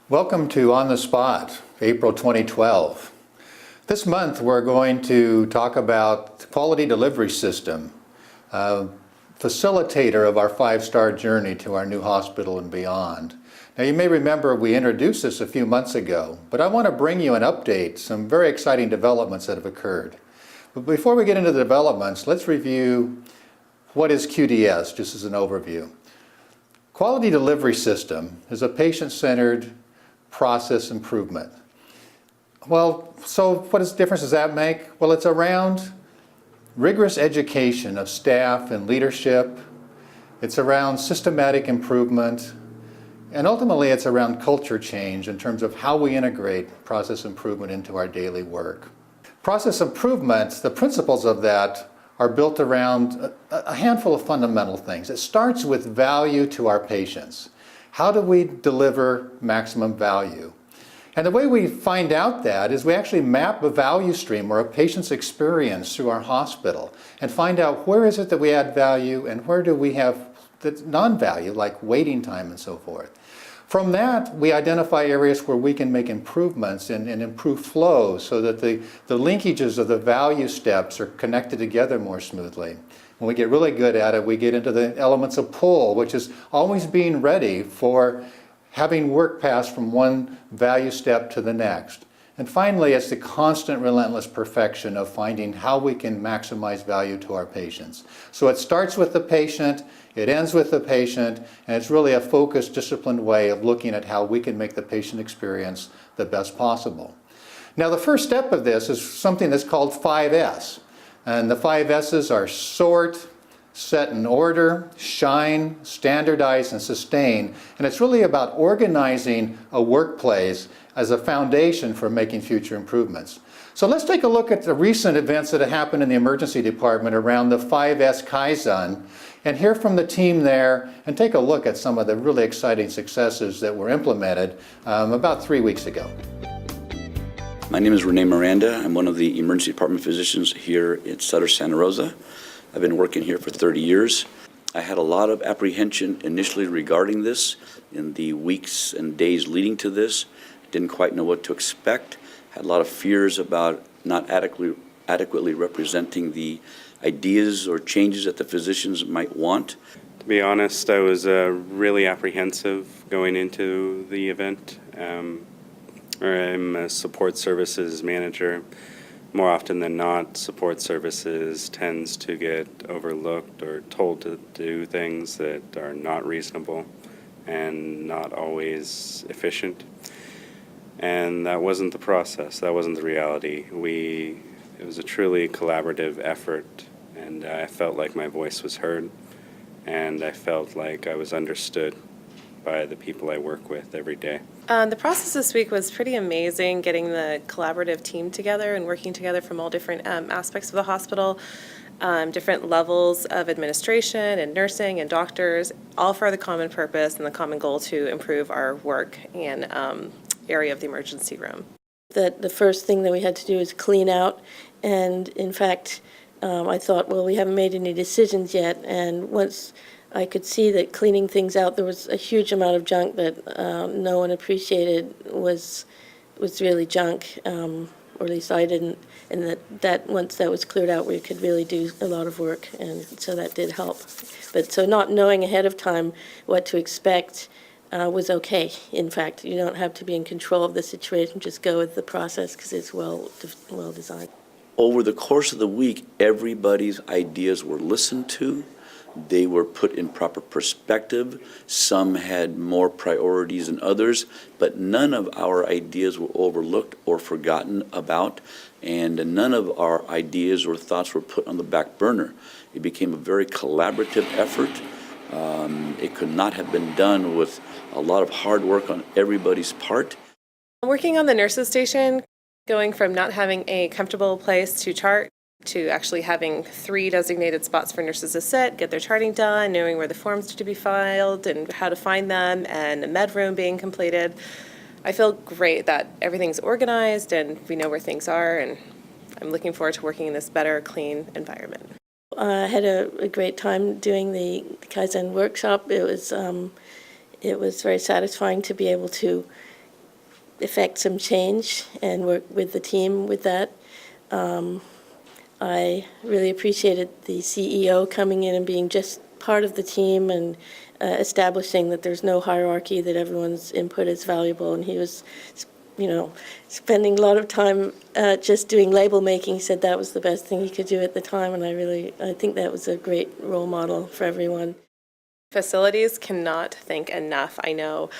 Welcome to On the Spot, April 2012. This month we're going to talk about the quality delivery system, facilitator of our five-star journey to our new hospital and beyond. Now you may remember we introduced this a few months ago, but I want to bring you an update, some very exciting developments that have occurred. But before we get into the developments, let's review what is QDS, just as an overview. Quality delivery system is a patient-centered process improvement. Well, so what difference does that make? Well, it's around rigorous education of staff and leadership. It's around systematic improvement. And ultimately, it's around culture change in terms of how we integrate process improvement into our daily work. Process improvements, the principles of that are built around a handful of fundamental things. It starts with value to our patients. How do we deliver maximum value? And the way we find out that is we actually map a value stream or a patient's experience through our hospital and find out where is it that we add value and where do we have the non-value, like waiting time and so forth. From that, we identify areas where we can make improvements and improve flow so that the linkages of the value steps are connected together more smoothly. When we get really good at it, we get into the elements of pull, which is always being ready for having work pass from one value step to the next. And finally, it's the constant, relentless perfection of finding how we can maximize value to our patients. So it starts with the patient, it ends with the patient, and it's really a focused, disciplined way of looking at how we can make the patient experience the best possible. Now, the first step of this is something that's called 5S. And the 5 S's are sort, set and order, shine, standardize, and sustain. And it's really about organizing a workplace as a foundation for making future improvements. So let's take a look at the recent events that have happened in the emergency department around the 5S Kaizen and hear from the team there and take a look at some of the really exciting successes that were implemented about 3 weeks ago. My name is Rene Miranda. I'm one of the emergency department physicians here at Sutter Santa Rosa. I've been working here for 30 years. I had a lot of apprehension initially regarding this in the weeks and days leading to this. Didn't quite know what to expect. Had a lot of fears about not adequately representing the ideas or changes that the physicians might want. To be honest, I was really apprehensive going into the event. I'm a support services manager. More often than not, support services tends to get overlooked or told to do things that are not reasonable and not always efficient. And that wasn't the process, that wasn't the reality. It was a truly collaborative effort, and I felt like my voice was heard, and I felt like I was understood by the people I work with every day. The process this week was pretty amazing, getting the collaborative team together and working together from all different aspects of the hospital, different levels of administration and nursing and doctors, all for the common purpose and the common goal to improve our work and area of the emergency room. The first thing that we had to do is clean out, and in fact, I thought, well, we haven't made any decisions yet, and once I could see that cleaning things out, there was a huge amount of junk that no one appreciated was really junk, or at least I didn't, and that once that was cleared out, we could really do a lot of work, and so that did help. But so not knowing ahead of time what to expect was okay. In fact, you don't have to be in control of the situation, just go with the process because it's well designed. Over the course of the week, everybody's ideas were listened to. They were put in proper perspective. Some had more priorities than others, but none of our ideas were overlooked or forgotten about, and none of our ideas or thoughts were put on the back burner. It became a very collaborative effort. It could not have been done with a lot of hard work on everybody's part. Working on the nurses station, going from not having a comfortable place to chart to actually having 3 designated spots for nurses to sit, get their charting done, knowing where the forms are to be filed and how to find them, and a med room being completed. I feel great that everything's organized and we know where things are, and I'm looking forward to working in this better, clean environment. I had a great time doing the Kaizen workshop. It was very satisfying to be able to effect some change and work with the team with that. I really appreciated the CEO coming in and being just part of the team and establishing that there's no hierarchy, that everyone's input is valuable. And he was, spending a lot of time just doing label making. He said that was the best thing he could do at the time, and I think that was a great role model for everyone. Facilities cannot thank enough. I know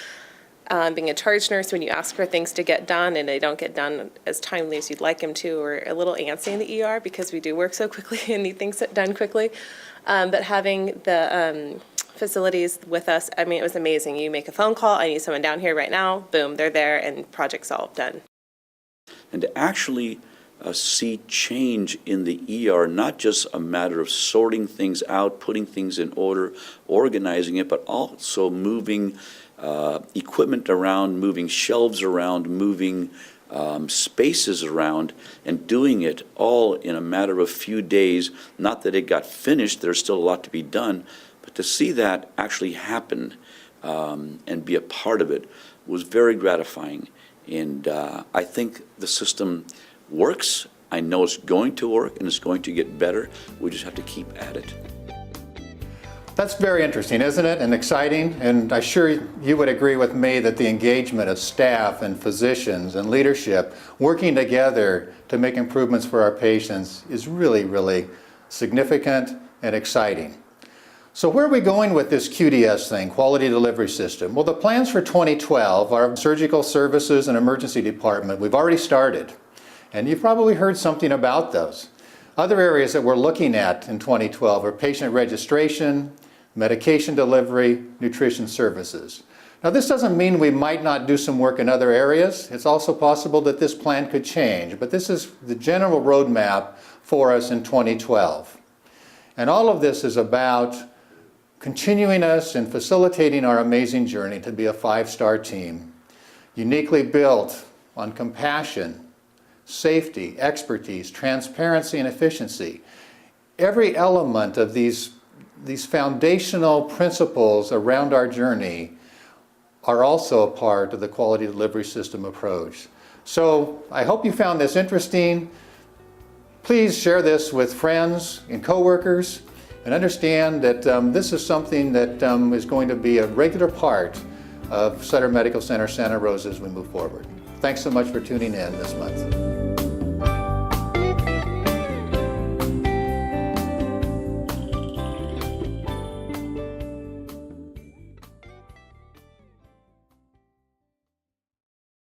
being a charge nurse, when you ask for things to get done and they don't get done as timely as you'd like them to, we're a little antsy in the ER because we do work so quickly and need things done quickly. But having the facilities with us, I mean, it was amazing. You make a phone call, I need someone down here right now, boom, they're there, and project's all done. And to actually see change in the ER, not just a matter of sorting things out, putting things in order, organizing it, but also moving equipment around, moving shelves around, moving spaces around, and doing it all in a matter of few days. Not that it got finished, there's still a lot to be done, but to see that actually happen and be a part of it was very gratifying. And I think the system works. I know it's going to work and it's going to get better. We just have to keep at it. That's very interesting, isn't it? And exciting. And I'm sure you would agree with me that the engagement of staff and physicians and leadership working together to make improvements for our patients is really, really significant and exciting. So where are we going with this QDS thing, Quality Delivery System? Well, the plans for 2012, our surgical services and emergency department, we've already started. And you've probably heard something about those. Other areas that we're looking at in 2012 are patient registration, medication delivery, nutrition services. Now, this doesn't mean we might not do some work in other areas. It's also possible that this plan could change, but this is the general roadmap for us in 2012. And all of this is about continuing us and facilitating our amazing journey to be a 5-star team, uniquely built on compassion, safety, expertise, transparency, and efficiency. Every element of these foundational principles around our journey are also a part of the Quality Delivery System approach. So I hope you found this interesting. Please share this with friends and coworkers and understand that this is something that is going to be a regular part of Sutter Medical Center Santa Rosa as we move forward. Thanks so much for tuning in this month.